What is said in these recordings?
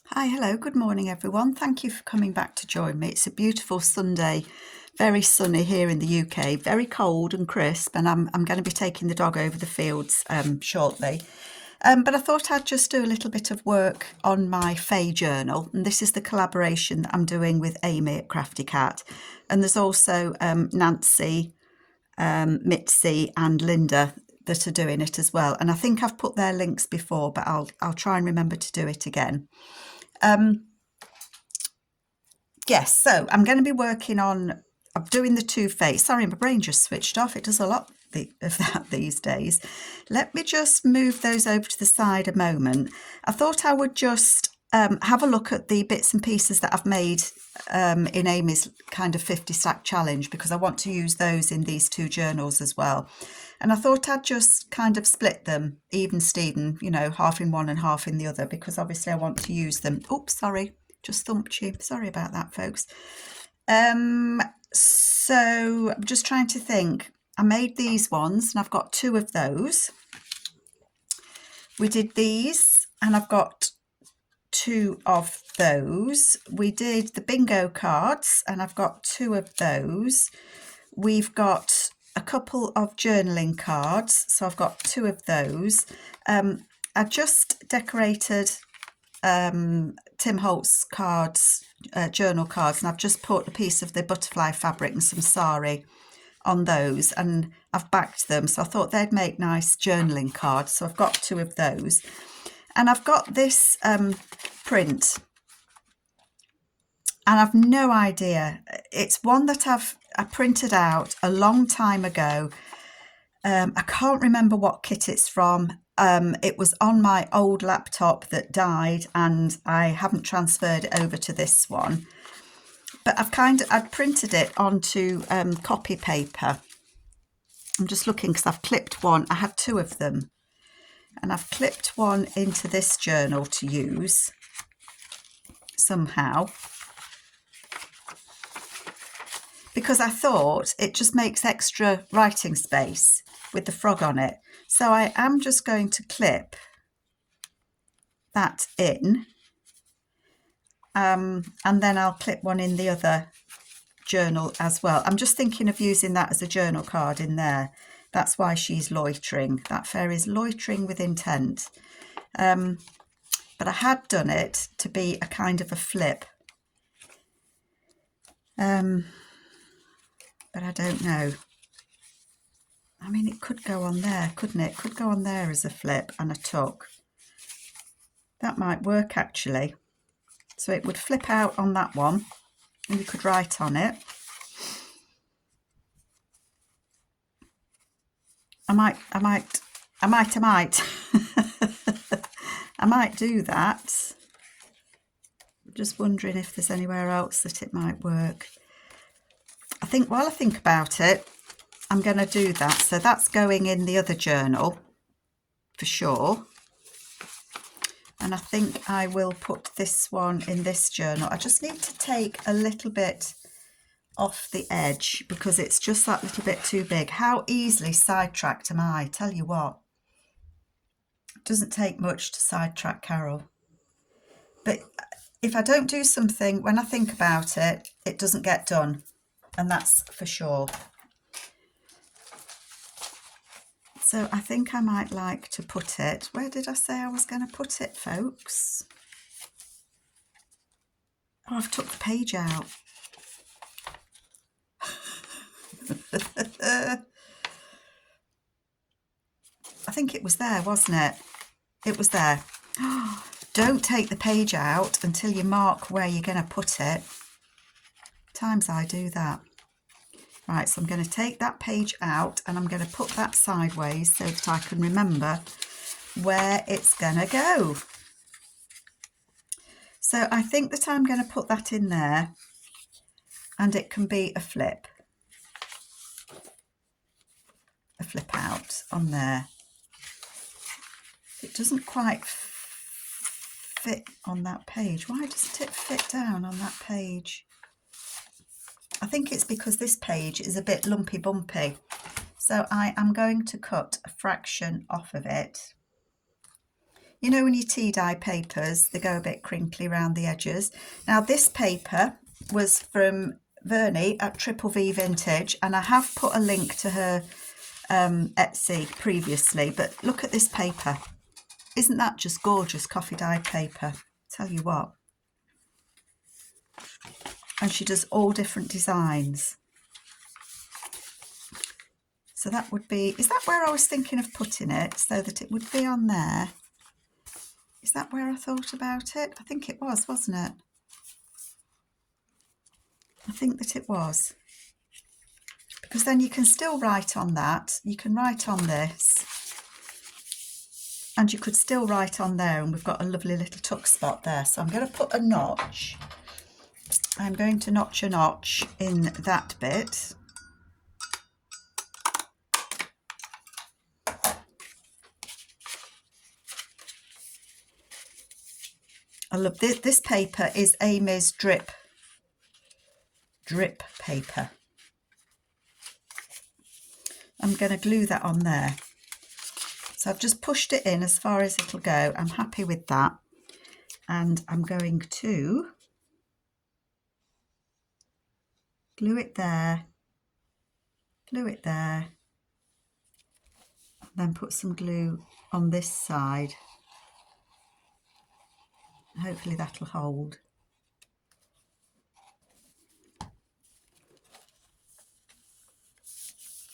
Hi, hello, good morning everyone. Thank you for coming back to join me. It's a beautiful Sunday, very sunny here in the UK, very cold and crisp, and I'm going to be taking the dog over the fields shortly. But I thought I'd just do a little bit of work on my Fay journal, and this is the collaboration that I'm doing with Amy at Crafty Cat. And there's also Nancy, Mitzi and Linda that are doing it as well. And I think I've put their links before, but I'll try and remember to do it again. Yes, so I'm going to be working on, I'm doing the two Fays. Sorry, my brain just switched off. It does a lot of that these days. Let me just move those over to the side a moment. I thought I would just have a look at the bits and pieces that I've made in Amy's kind of 50 stack challenge, because I want to use those in these two journals as well. And I thought I'd just kind of split them even Steven, you know, half in one and half in the other, because obviously I want to use them. Oops, sorry, just thumped you. Sorry about that, folks. So I'm just trying to think. I made these ones and I've got two of those. We did these and I've got two of those. We did the bingo cards and I've got two of those. We've got a couple of journaling cards, so I've got two of those. I just decorated Tim Holtz cards, journal cards, and I've just put a piece of the butterfly fabric and some sari on those, and I've backed them, so I thought they'd make nice journaling cards, so I've got two of those. And I've got this print, and I've no idea. It's one that I printed out a long time ago. I can't remember what kit it's from. It was on my old laptop that died, and I haven't transferred it over to this one. But I'd printed it onto copy paper. I'm just looking because I've clipped one. I had two of them, and I've clipped one into this journal to use somehow, because I thought it just makes extra writing space with the frog on it. So I am just going to clip that in, and then I'll clip one in the other journal as well. I'm just thinking of using that as a journal card in there. That's why she's loitering. That fairy's loitering with intent. But I had done it to be a kind of a flip. But I don't know. I mean, it could go on there, couldn't it? It could go on there as a flip and a tuck. That might work, actually. So it would flip out on that one, and you could write on it. I might I might do that. I'm just wondering if there's anywhere else that it might work. I think while I think about it, I'm going to do that. So that's going in the other journal for sure. And I think I will put this one in this journal. I just need to take a little bit off the edge because it's just that little bit too big. How easily sidetracked am I? Tell you what, it doesn't take much to sidetrack Carol. But if I don't do something, when I think about it, it doesn't get done. And that's for sure. So I think I might like to put it, where did I say I was going to put it, folks? Oh, I've took the page out. I think it was there, wasn't it? It was there. Don't take the page out until you mark where you're going to put it. Times I do that. Right, so I'm going to take that page out and I'm going to put that sideways so that I can remember where it's going to go. So I think that I'm going to put that in there, and it can be a flip out on there. It doesn't quite fit on that page. Why doesn't it fit down on that page? I think it's because this page is a bit lumpy bumpy. So I am going to cut a fraction off of it. You know when you tea dye papers, they go a bit crinkly around the edges. Now this paper was from Vernie at Triple V Vintage, and I have put a link to her Etsy previously, but look at this paper. Isn't that just gorgeous coffee dyed paper? Tell you what. And she does all different designs. So that would be, is that where I was thinking of putting it, so that it would be on there? Is that where I thought about it? I think it was, wasn't it? I think that it was. Because then you can still write on that. You can write on this. And you could still write on there, and we've got a lovely little tuck spot there. So I'm going to put a notch. I'm going to notch a notch in that bit. I love this. This paper is Amy's drip paper. I'm going to glue that on there. So I've just pushed it in as far as it'll go. I'm happy with that. And I'm going to glue it there, then put some glue on this side. Hopefully that'll hold.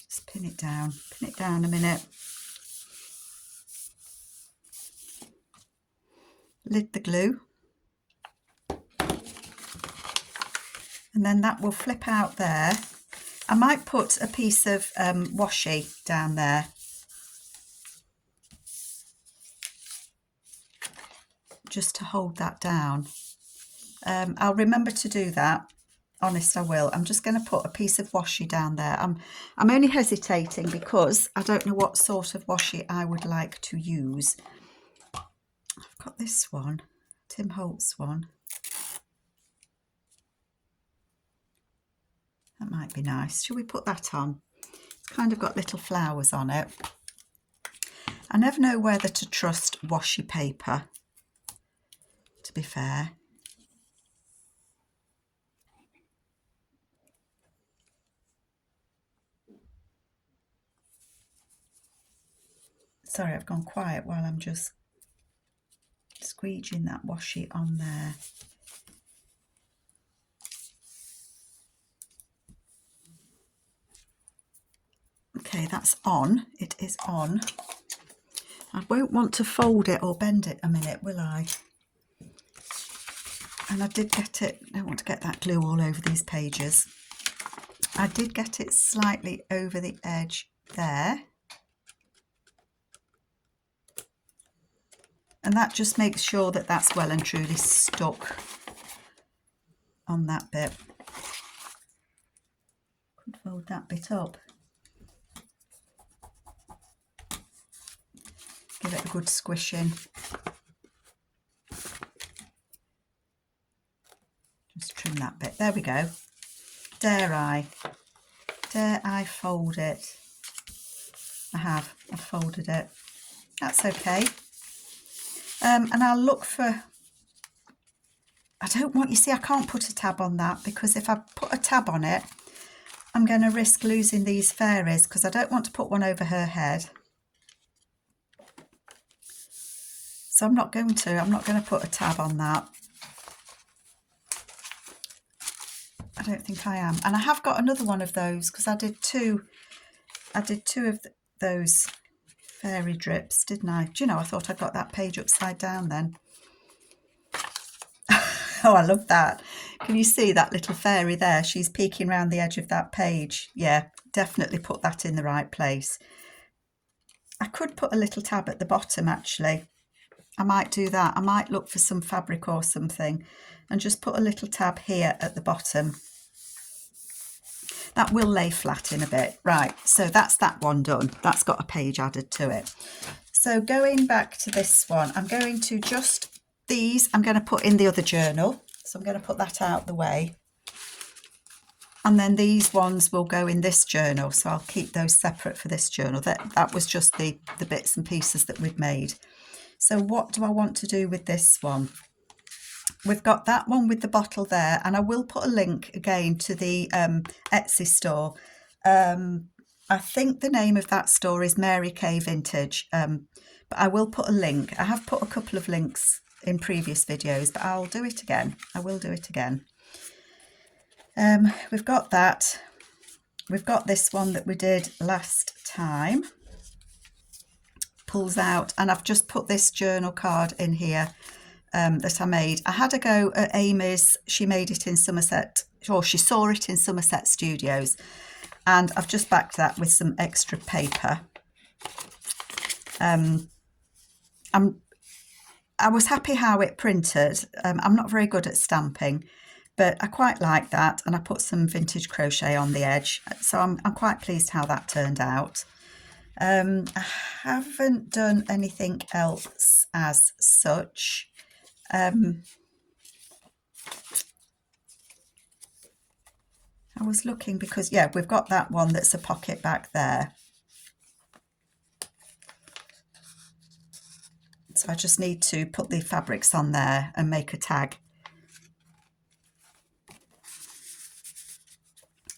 Just pin it down a minute. Lid the glue. And then that will flip out there. I might put a piece of washi down there. Just to hold that down. I'll remember to do that. Honest, I will. I'm just going to put a piece of washi down there. I'm only hesitating because I don't know what sort of washi I would like to use. I've got this one, Tim Holtz one. That might be nice. Shall we put that on? It's kind of got little flowers on it. I never know whether to trust washi paper, to be fair. Sorry, I've gone quiet while I'm just squeegeing that washi on there. Okay, that's on. It is on. I won't want to fold it or bend it a minute, will I? And I did get it, I don't want to get that glue all over these pages. I did get it slightly over the edge there. And that just makes sure that that's well and truly stuck on that bit. Could fold that bit up. Give it a good squishing. Just trim that bit. There we go. Dare I fold it? I have. I've folded it. That's okay. And I'll look for... I don't want... You see, I can't put a tab on that because if I put a tab on it, I'm going to risk losing these fairies because I don't want to put one over her head. So I'm not going to put a tab on that. I don't think I am. And I have got another one of those because I did two of those fairy drips, didn't I? Do you know, I thought I got that page upside down then. Oh, I love that. Can you see that little fairy there? She's peeking around the edge of that page. Yeah, definitely put that in the right place. I could put a little tab at the bottom actually. I might do that. I might look for some fabric or something and just put a little tab here at the bottom. That will lay flat in a bit. Right, so that's that one done. That's got a page added to it. So going back to this one, I'm going to just, these I'm going to put in the other journal. So I'm going to put that out the way. And then these ones will go in this journal. So I'll keep those separate for this journal. That was just the bits and pieces that we've made. So what do I want to do with this one? We've got that one with the bottle there, and I will put a link again to the Etsy store. I think the name of that store is Mary Kay Vintage, but I will put a link. I have put a couple of links in previous videos, but I'll do it again. I will do it again. We've got that. We've got this one that we did last time. Pulls out, and I've just put this journal card in here that I made. I had a go at Amy's. She made it in Somerset, or she saw it in Somerset Studios, and I've just backed that with some extra paper. I was happy how it printed. I'm not very good at stamping, but I quite like that, and I put some vintage crochet on the edge, so I'm quite pleased how that turned out. I haven't done anything else as such. I was looking because, yeah, we've got that one that's a pocket back there. So I just need to put the fabrics on there and make a tag.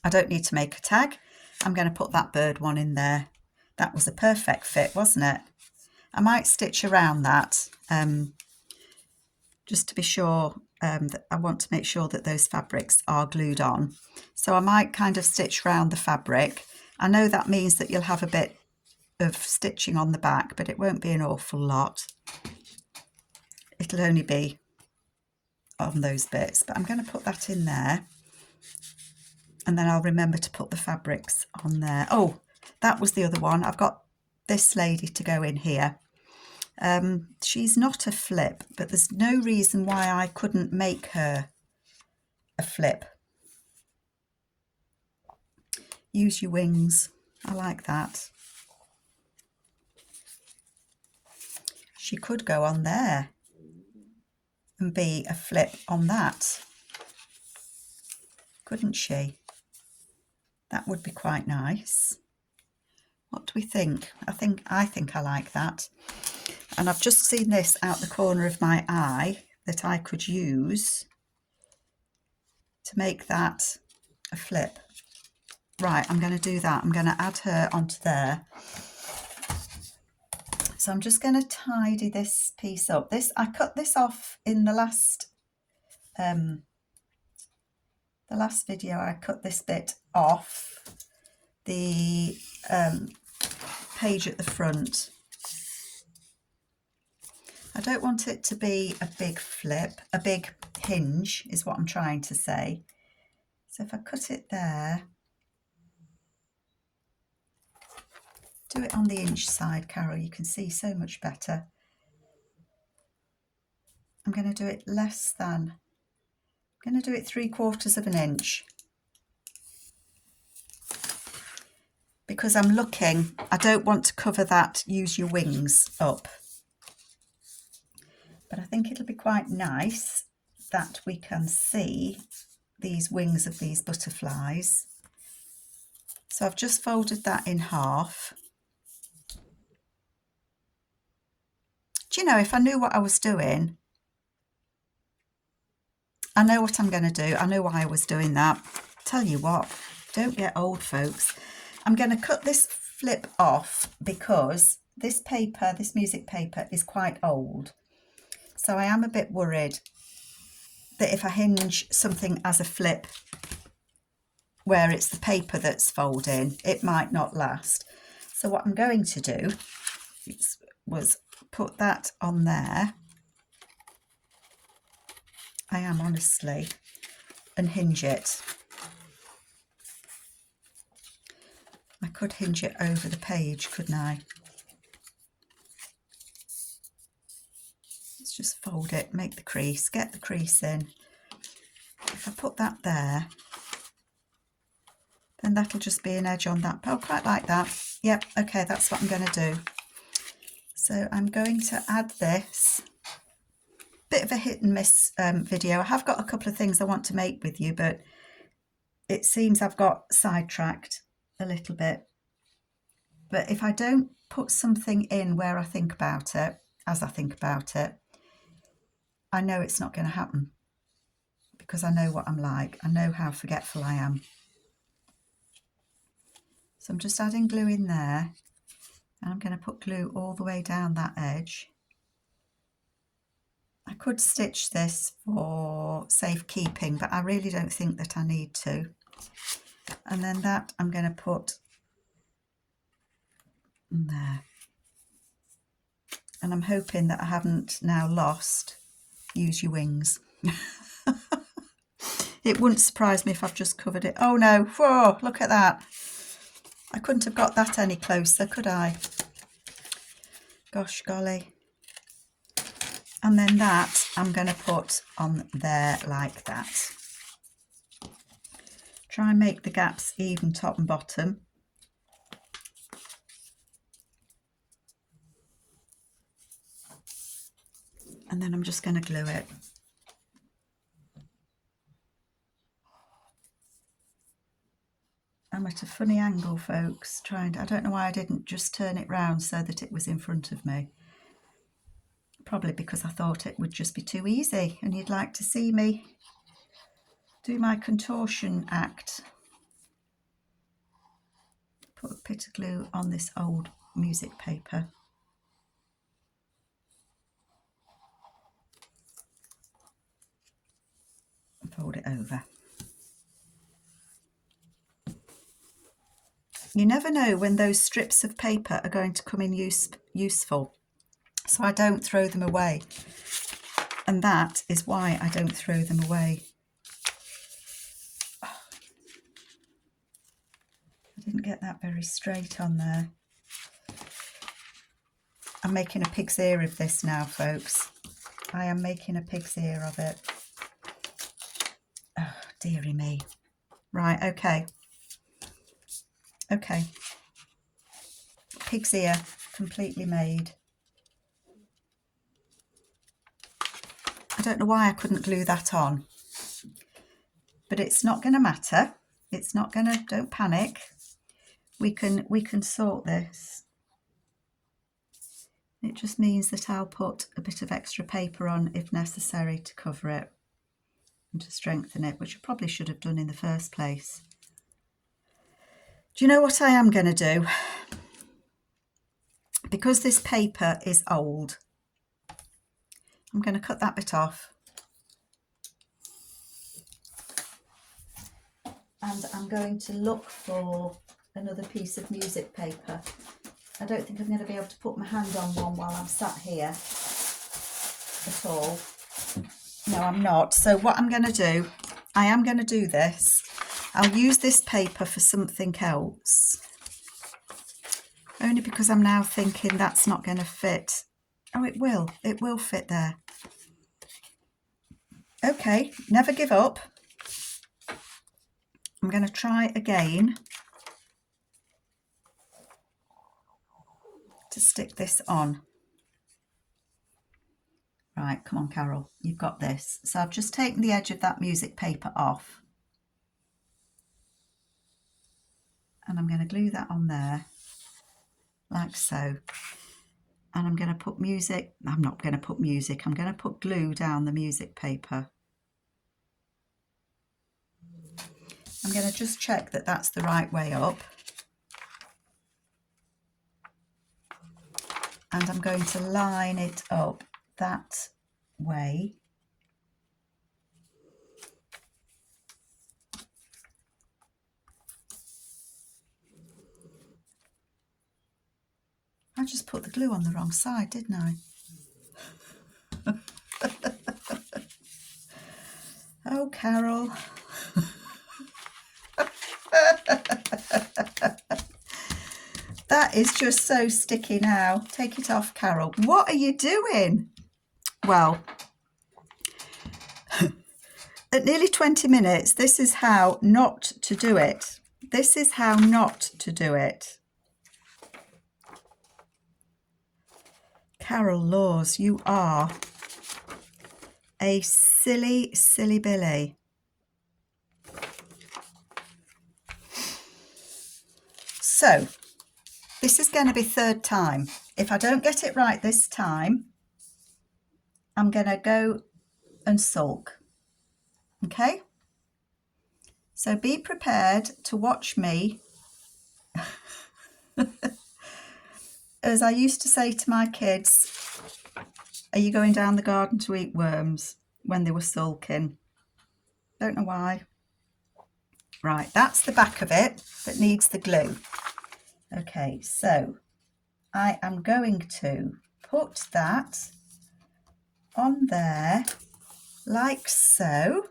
I don't need to make a tag. I'm going to put that bird one in there. That was a perfect fit, wasn't it? I might stitch around that just to be sure. That I want to make sure that those fabrics are glued on. So I might kind of stitch around the fabric. I know that means that you'll have a bit of stitching on the back, but it won't be an awful lot. It'll only be on those bits, but I'm going to put that in there. And then I'll remember to put the fabrics on there. Oh, that was the other one. I've got this lady to go in here. She's not a flip, but there's no reason why I couldn't make her a flip. Use your wings. I like that. She could go on there and be a flip on that, couldn't she? That would be quite nice. What do we think? I think I like that. And I've just seen this out the corner of my eye that I could use to make that a flip. Right, I'm going to do that. I'm going to add her onto there. So I'm just going to tidy this piece up. I cut this off in the last video. I cut this bit off the page at the front. I don't want it to be a big flip, a big hinge is what I'm trying to say. So if I cut it there, do it on the inch side, Carol, you can see so much better. I'm going to do it less than, I'm going to do it 3/4 of an inch. Because I'm looking, I don't want to cover that use your wings up. But I think it'll be quite nice that we can see these wings of these butterflies. So I've just folded that in half. Do you know, if I knew what I was doing, I know what I'm going to do. I know why I was doing that. Tell you what, don't get old, folks. I'm going to cut this flip off because this paper, this music paper, is quite old. So I am a bit worried that if I hinge something as a flip where it's the paper that's folding, it might not last. So what I'm going to do was put that on there. I am, honestly, and hinge it. I could hinge it over the page, couldn't I? Let's just fold it, make the crease, get the crease in. If I put that there, then that'll just be an edge on that. Oh, quite like that. Yep, okay, that's what I'm going to do. So I'm going to add this. Bit of a hit and miss video. I have got a couple of things I want to make with you, but it seems I've got sidetracked a little bit. But if I don't put something in where I think about it, as I think about it. I know it's not going to happen because I know what I'm like. I know how forgetful I am. So I'm just adding glue in there, and I'm going to put glue all the way down that edge. I could stitch this for safekeeping, but I really don't think that I need to. And then that I'm going to put in there. And I'm hoping that I haven't now lost use your wings. It wouldn't surprise me if I've just covered it. Oh no, whoa, look at that. I couldn't have got that any closer, could I? Gosh golly. And then that I'm going to put on there like that. Try and make the gaps even top and bottom. And then I'm just going to glue it. I'm at a funny angle, folks. I don't know why I didn't just turn it round so that it was in front of me. Probably because I thought it would just be too easy and you'd like to see me do my contortion act. Put a bit of glue on this old music paper. And fold it over. You never know when those strips of paper are going to come in useful. So I don't throw them away. And that is why I don't throw them away. I didn't get that very straight on there. I'm making a pig's ear of this now, folks. I am making a pig's ear of it. Oh, dearie me. Right, okay. Okay. Pig's ear completely made. I don't know why I couldn't glue that on, but it's not going to matter. It's not going to, don't panic. We can sort this. It just means that I'll put a bit of extra paper on if necessary to cover it and to strengthen it, which I probably should have done in the first place. Do you know what I am going to do? Because this paper is old, I'm going to cut that bit off. And I'm going to look for another piece of music paper. I don't think I'm going to be able to put my hand on one while I'm sat here at all. No, I'm not. So what I'm going to do, I am going to do this. I'll use this paper for something else. Only because I'm now thinking that's not going to fit. Oh, it will. It will fit there. Okay, never give up. I'm going to try again to stick this on. Right, come on, Carol, you've got this. So I've just taken the edge of that music paper off. And I'm going to glue that on there, like so. And I'm going to put music, I'm not going to put music, I'm going to put glue down the music paper. I'm going to just check that that's the right way up. And I'm going to line it up that way. I just put the glue on the wrong side, didn't I? Oh, Carol. That is just so sticky now. Take it off, Carol. What are you doing? Well, at nearly 20 minutes, this is how not to do it. This is how not to do it. Carol Laws, you are a silly, silly Billy. So, this is going to be third time. If I don't get it right this time, I'm going to go and sulk. Okay? So be prepared to watch me. As I used to say to my kids, are you going down the garden to eat worms, when they were sulking? Don't know why. Right, that's the back of it that needs the glue. Okay, so I am going to put that on there like so.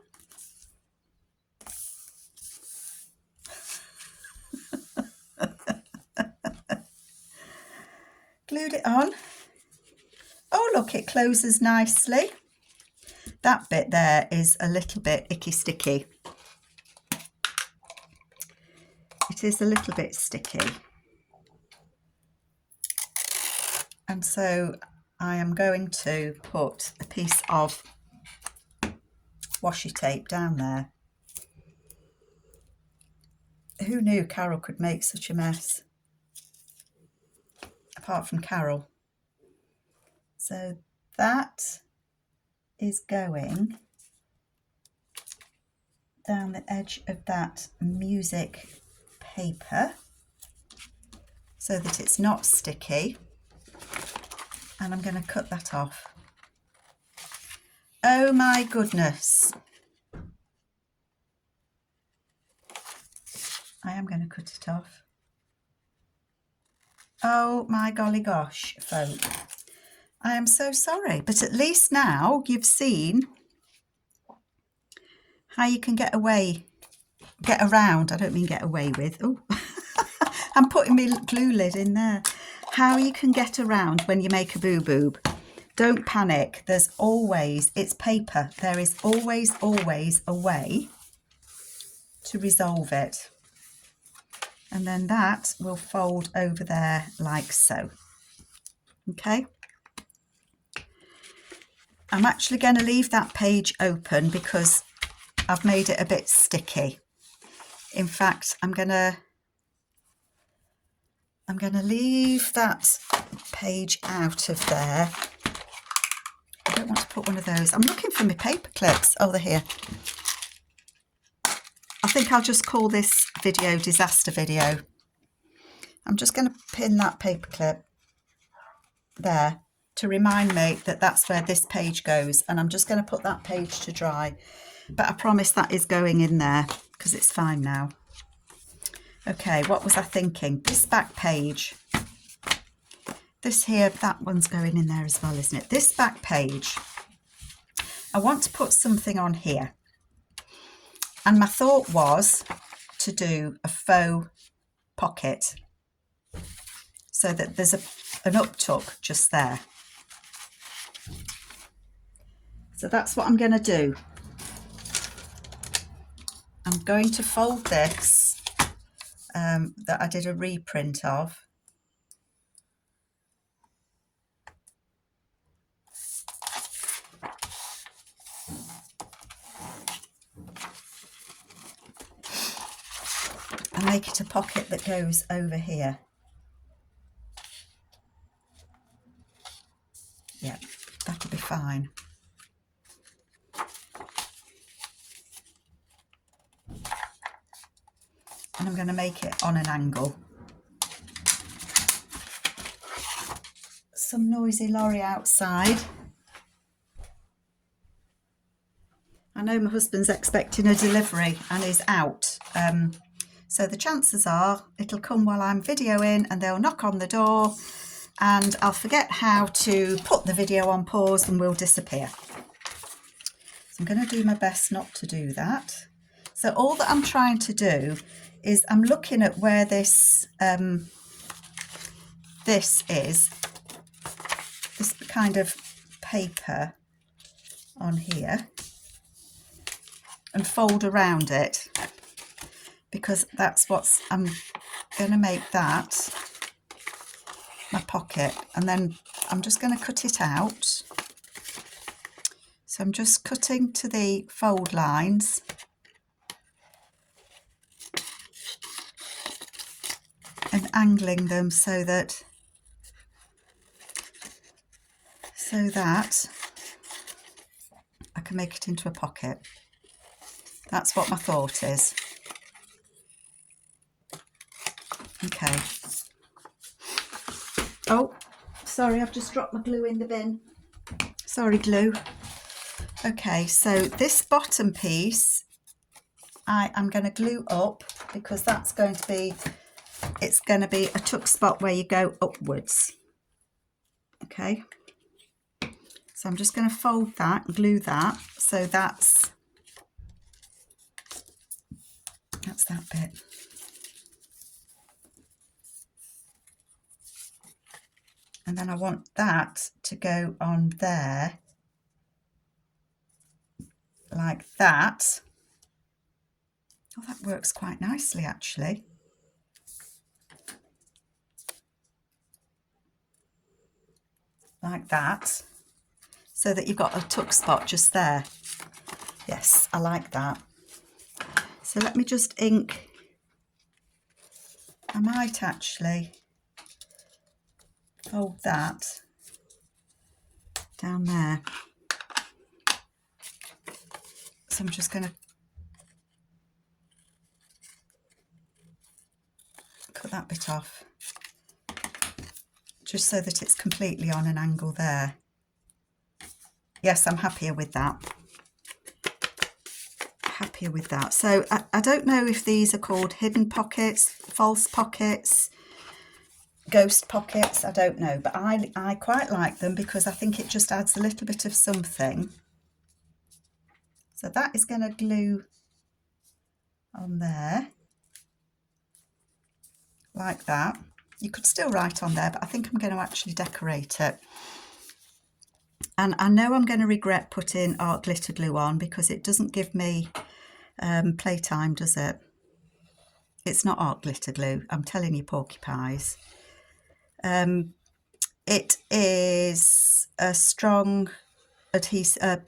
Glued it on. Oh look, it closes nicely. That bit there is a little bit icky sticky. It is a little bit sticky. And so I am going to put a piece of washi tape down there. Who knew Carol could make such a mess? Apart from Carol. So that is going down the edge of that music paper so that it's not sticky, and I'm going to cut that off. Oh my goodness, I am going to cut it off. Oh my golly gosh, folk, I am so sorry, but at least now you've seen how you can get around, I don't mean get away with, oh I'm putting my glue lid in there. How you can get around when you make a boo-boob. Don't panic, there's always, it's paper, there is always a way to resolve it. And then that will fold over there like so. Okay. I'm actually going to leave that page open because I've made it a bit sticky. In fact, I'm going to leave that page out of there. I don't want to put one of those. I'm looking for my paper clips. Oh, they're here. I think I'll just call this video disaster video. I'm just going to pin that paper clip there to remind me that that's where this page goes, and I'm just going to put that page to dry, but I promise that is going in there because it's fine now. Okay, what was I thinking? This back page, this here, that one's going in there as well, isn't it? This back page, I want to put something on here, and my thought was to do a faux pocket so that there's an uptuck just there. So that's what I'm going to do. I'm going to fold this that I did a reprint of. And make it a pocket that goes over here. Yeah, that'll be fine. And I'm going to make it on an angle. Some noisy lorry outside. I know my husband's expecting a delivery and is out. So the chances are it'll come while I'm videoing, and they'll knock on the door and I'll forget how to put the video on pause and we'll disappear. So I'm going to do my best not to do that. So all that I'm trying to do is I'm looking at where this this kind of paper on here, and fold around it, because that's what's, I'm going to make that my pocket, and then I'm just going to cut it out. So I'm just cutting to the fold lines, and angling them so that can make it into a pocket. That's what my thought is. Okay. Oh, sorry, I've just dropped my glue in the bin. Sorry, glue. Okay, so this bottom piece I am going to glue up because that's going to be, it's going to be a tuck spot where you go upwards. Okay, so I'm just going to fold that and glue that. So that's that bit. And then I want that to go on there like that. Oh, that works quite nicely actually. Like that, so that you've got a tuck spot just there. Yes, I like that. So let me just ink. I might actually fold that down there. So I'm just going to cut that bit off, just so that it's completely on an angle there. Yes, I'm happier with that. Happier with that. So I don't know if these are called hidden pockets, false pockets, ghost pockets, I don't know, but I quite like them because I think it just adds a little bit of something. So that is going to glue on there like that. You could still write on there, but I think I'm going to actually decorate it. And I know I'm going to regret putting art glitter glue on because it doesn't give me playtime, does it? It's not art glitter glue, I'm telling you, porcupines. It is a strong adhesive,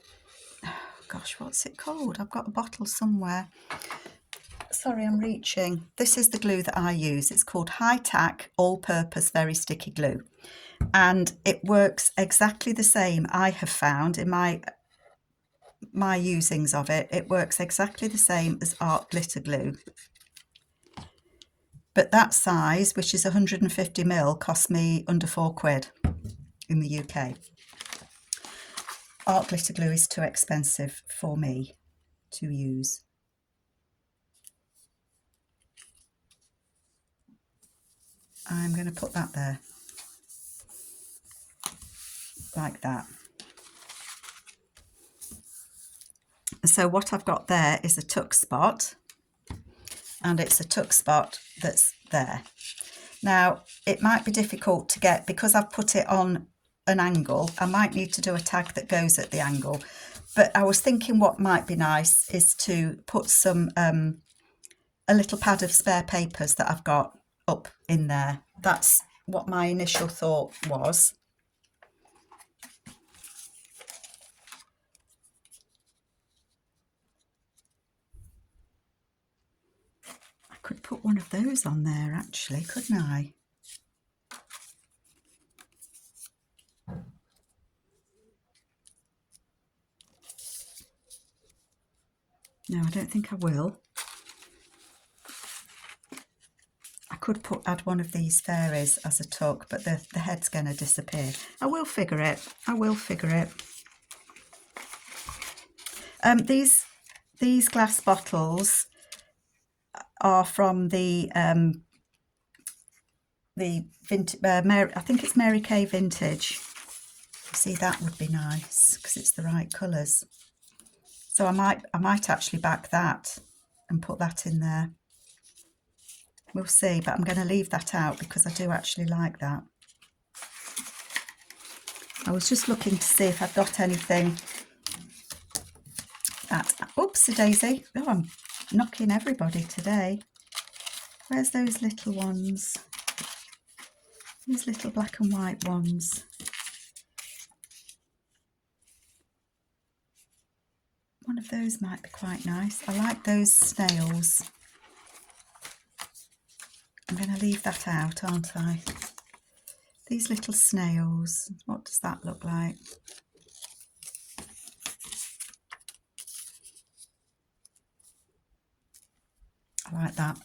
gosh, what's it called? I've got a bottle somewhere. Sorry, I'm reaching. This is the glue that I use. It's called High Tack All-Purpose Very Sticky Glue. And it works exactly the same, I have found, in my usings of it. It works exactly the same as art glitter glue. But that size, which is 150ml, cost me under £4 in the UK. Art glitter glue is too expensive for me to use. I'm going to put that there, like that. So what I've got there is a tuck spot, and it's a tuck spot that's there. Now, it might be difficult to get, because I've put it on an angle, I might need to do a tag that goes at the angle. But I was thinking what might be nice is to put some, a little pad of spare papers that I've got up in there. That's what my initial thought was. I could put one of those on there actually, couldn't I? No, I don't think I will. I could add one of these fairies as a tuck, but the head's going to disappear. I will figure it. I will figure it. These glass bottles are from the vintage. I think it's Mary Kay Vintage. See, that would be nice because it's the right colours. So I might actually back that and put that in there. We'll see, but I'm going to leave that out because I do actually like that. I was just looking to see if I've got anything that, oopsie daisy. Oh, I'm knocking everybody today. Where's those little ones? These little black and white ones. One of those might be quite nice. I like those snails. I'm going to leave that out, aren't I? These little snails. What does that look like? I like that.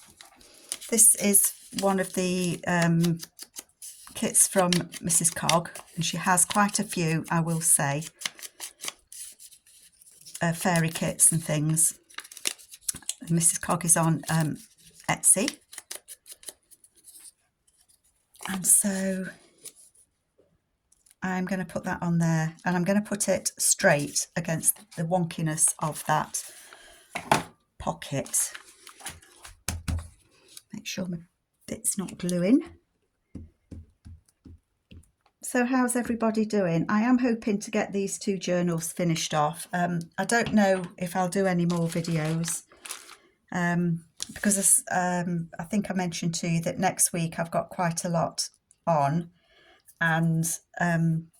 This is one of the kits from Mrs. Cog, and she has quite a few, I will say, fairy kits and things. Mrs. Cog is on Etsy, and so I'm going to put that on there, and I'm going to put it straight against the wonkiness of that pocket. Make sure my bit's not gluing. So how's everybody doing? I am hoping to get these 2 journals finished off. I don't know if I'll do any more videos because I think I mentioned to you that next week I've got quite a lot on, and I'm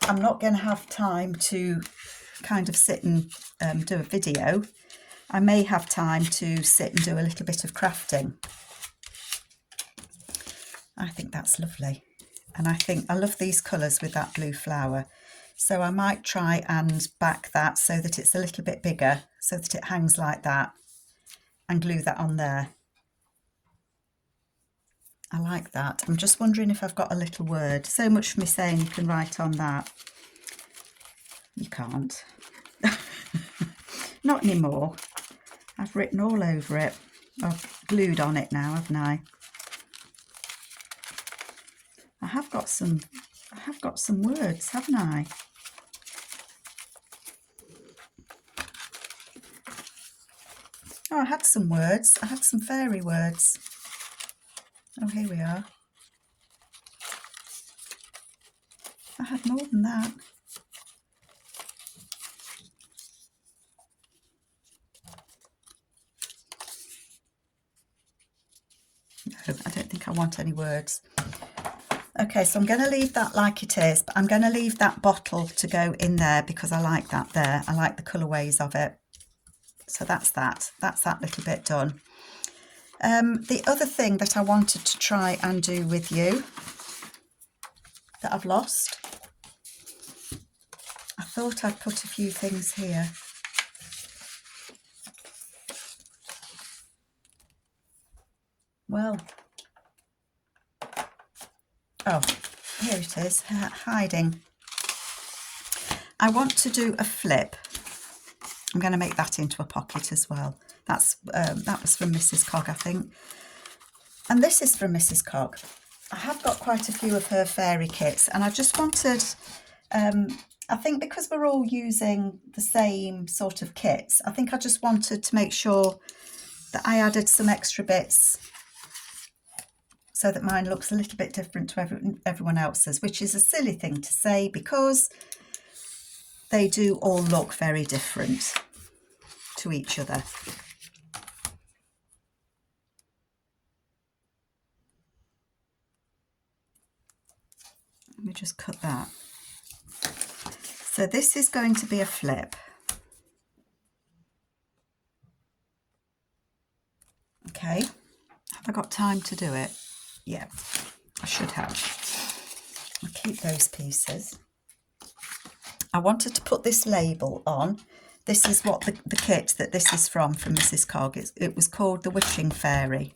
not going to have time to kind of sit and do a video. I may have time to sit and do a little bit of crafting. I think that's lovely, and I think I love these colours with that blue flower, so I might try and back that so that it's a little bit bigger, so that it hangs like that, and glue that on there. I like that. I'm just wondering if I've got a little word. So much for me saying you can write on that. You can't. Not anymore. I've written all over it. I've glued on it now, haven't I? I have got some words, haven't I? Oh, I had some words. I had some fairy words. Oh, here we are. I had more than that. No, I don't think I want any words. Okay, so I'm going to leave that like it is, but I'm going to leave that bottle to go in there because I like that there. I like the colourways of it. So that's that. That's that little bit done. The other thing that I wanted to try and do with you that I've lost, I thought I'd put a few things here. Well, oh, here it is, hiding. I want to do a flip. I'm going to make that into a pocket as well. That was from Mrs. Cog, I think. And this is from Mrs. Cog. I have got quite a few of her fairy kits, and I just wanted, I think because we're all using the same sort of kits, I think I just wanted to make sure that I added some extra bits so that mine looks a little bit different to everyone else's, which is a silly thing to say because they do all look very different to each other. Let me just cut that. So this is going to be a flip. Okay, have I got time to do it? Yeah, I should have. I'll keep those pieces. I wanted to put this label on. This is what the kit that this is from Mrs. Cog. It was called the Wishing Fairy.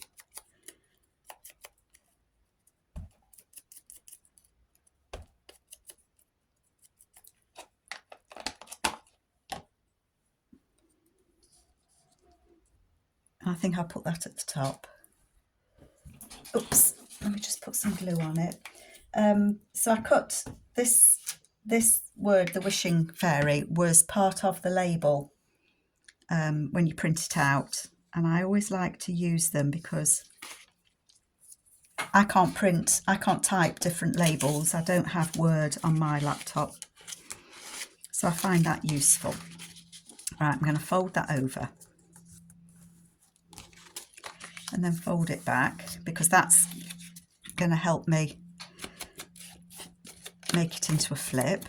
I think I'll put that at the top. Oops, let me just put some glue on it. So I cut this word, the Wishing Fairy, was part of the label when you print it out, and I always like to use them because I can't type different labels. I don't have Word on my laptop, so I find that useful. Right, I'm going to fold that over and then fold it back because that's going to help me make it into a flip.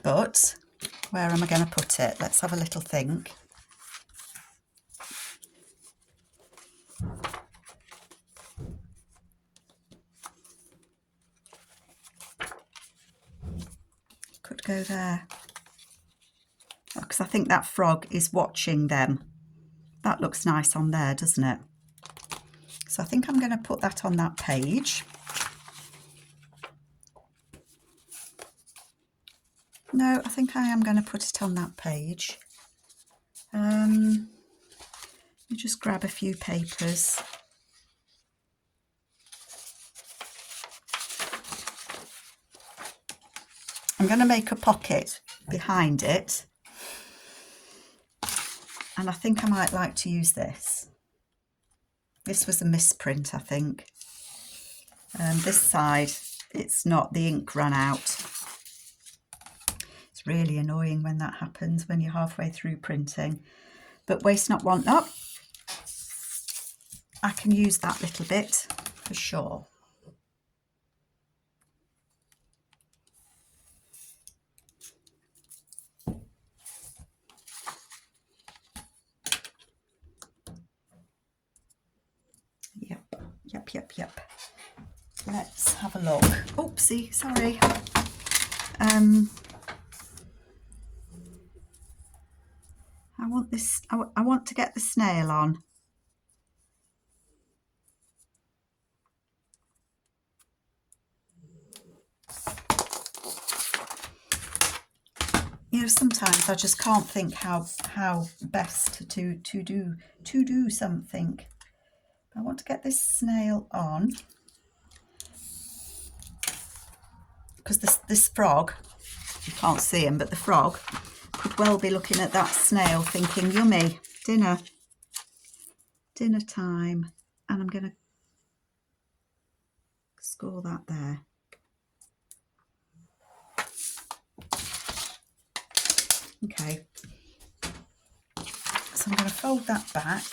But where am I going to put it? Let's have a little think. Could go there. because I think that frog is watching them. That looks nice on there, doesn't it? So I think I'm going to put that on that page. No, I think I am going to put it on that page. Let me just grab a few papers. I'm going to make a pocket behind it, and I think I might like to use this. This was a misprint, I think. This side, it's not, the ink ran out. It's really annoying when that happens, when you're halfway through printing. But waste not, want not. I can use that little bit for sure. Yep. Let's have a look. Oopsie, sorry. I want this, I want to get the snail on. You know, sometimes I just can't think how best to do something. I want to get this snail on, because this frog, you can't see him, but the frog could well be looking at that snail thinking, yummy, dinner time. And I'm going to score that there. Okay, so I'm going to fold that back,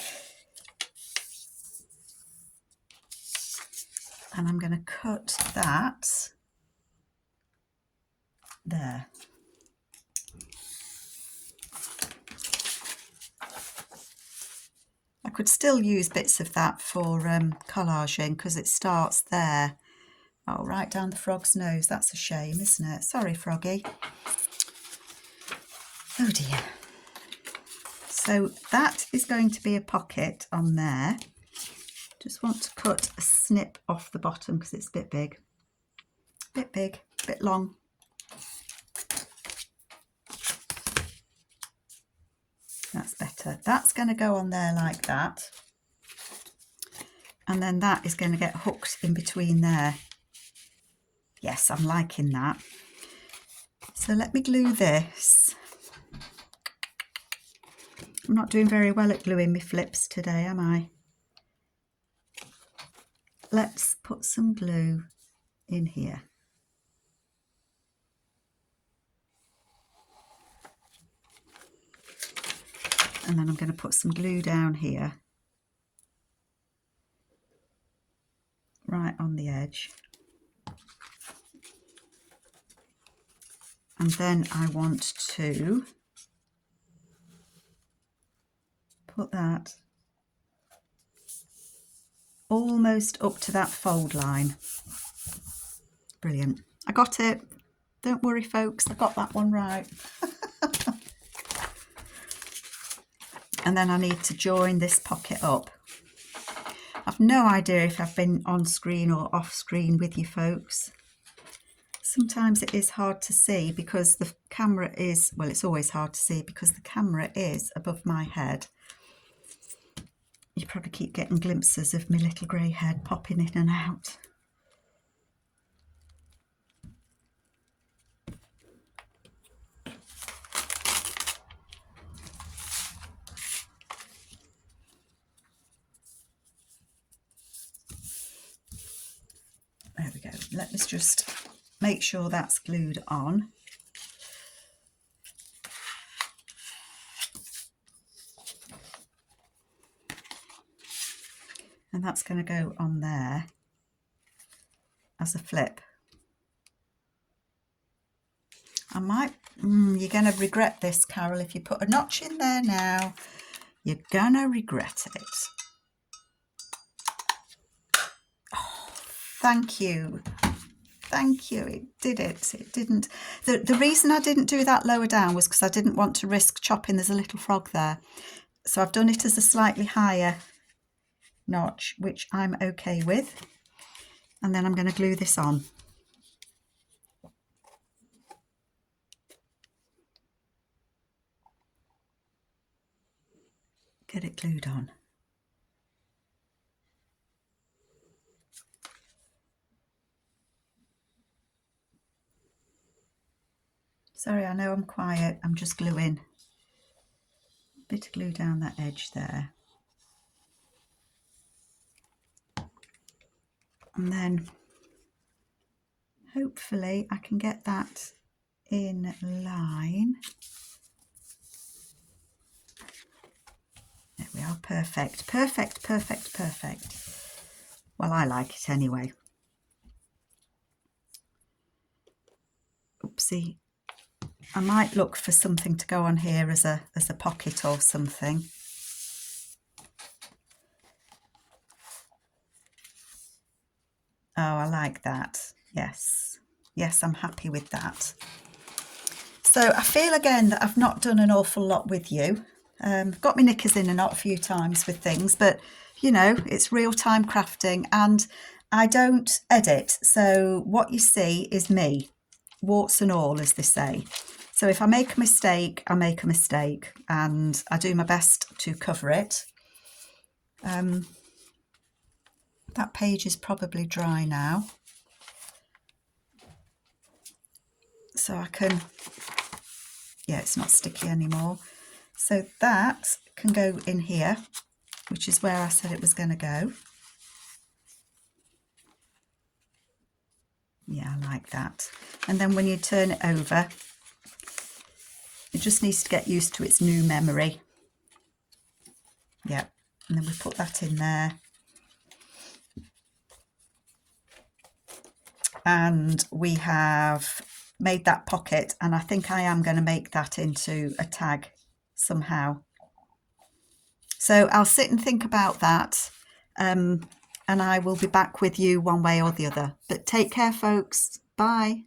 and I'm going to cut that there. I could still use bits of that for collaging, because it starts there. Oh, right down the frog's nose. That's a shame, isn't it? Sorry, Froggy. Oh dear. So that is going to be a pocket on there. Just want to cut a snip off the bottom because it's a bit big, bit long. That's better. That's going to go on there like that. And then that is going to get hooked in between there. Yes, I'm liking that. So let me glue this. I'm not doing very well at gluing my flips today, am I? Let's put some glue in here. And then I'm going to put some glue down here, right on the edge. And then I want to put that almost up to that fold line. Brilliant. I got it. Don't worry, folks, I got that one right. And then I need to join this pocket up. I've no idea if I've been on screen or off screen with you folks. Sometimes it is hard to see because the camera is, well, it's always hard to see because the camera is above my head. You probably keep getting glimpses of my little grey head popping in and out. There we go. Let me just make sure that's glued on. And that's going to go on there as a flip. I might, you're going to regret this, Carol, if you put a notch in there now. You're going to regret it. Oh, thank you. Thank you. It did it. It didn't. The reason I didn't do that lower down was because I didn't want to risk chopping. There's a little frog there. So I've done it as a slightly higher notch, which I'm okay with. And then I'm going to glue this on. Get it glued on. Sorry, I know I'm quiet. I'm just gluing. A bit of glue down that edge there. And then hopefully I can get that in line. There we are. Perfect. Perfect, perfect, perfect. Well, I like it anyway. Oopsie. I might look for something to go on here as a pocket or something. Oh, I like that. Yes. Yes, I'm happy with that. So I feel again that I've not done an awful lot with you. Got my knickers in a knot a few times with things, but you know, it's real-time crafting and I don't edit. So what you see is me, warts and all, as they say. So if I make a mistake, I make a mistake and I do my best to cover it. That page is probably dry now. So I can, yeah, it's not sticky anymore. So that can go in here, which is where I said it was going to go. Yeah, I like that. And then when you turn it over, it just needs to get used to its new memory. Yeah, and then we put that in there. And we have made that pocket, and I think I am going to make that into a tag somehow. So I'll sit and think about that, and I will be back with you one way or the other. But take care, folks. Bye.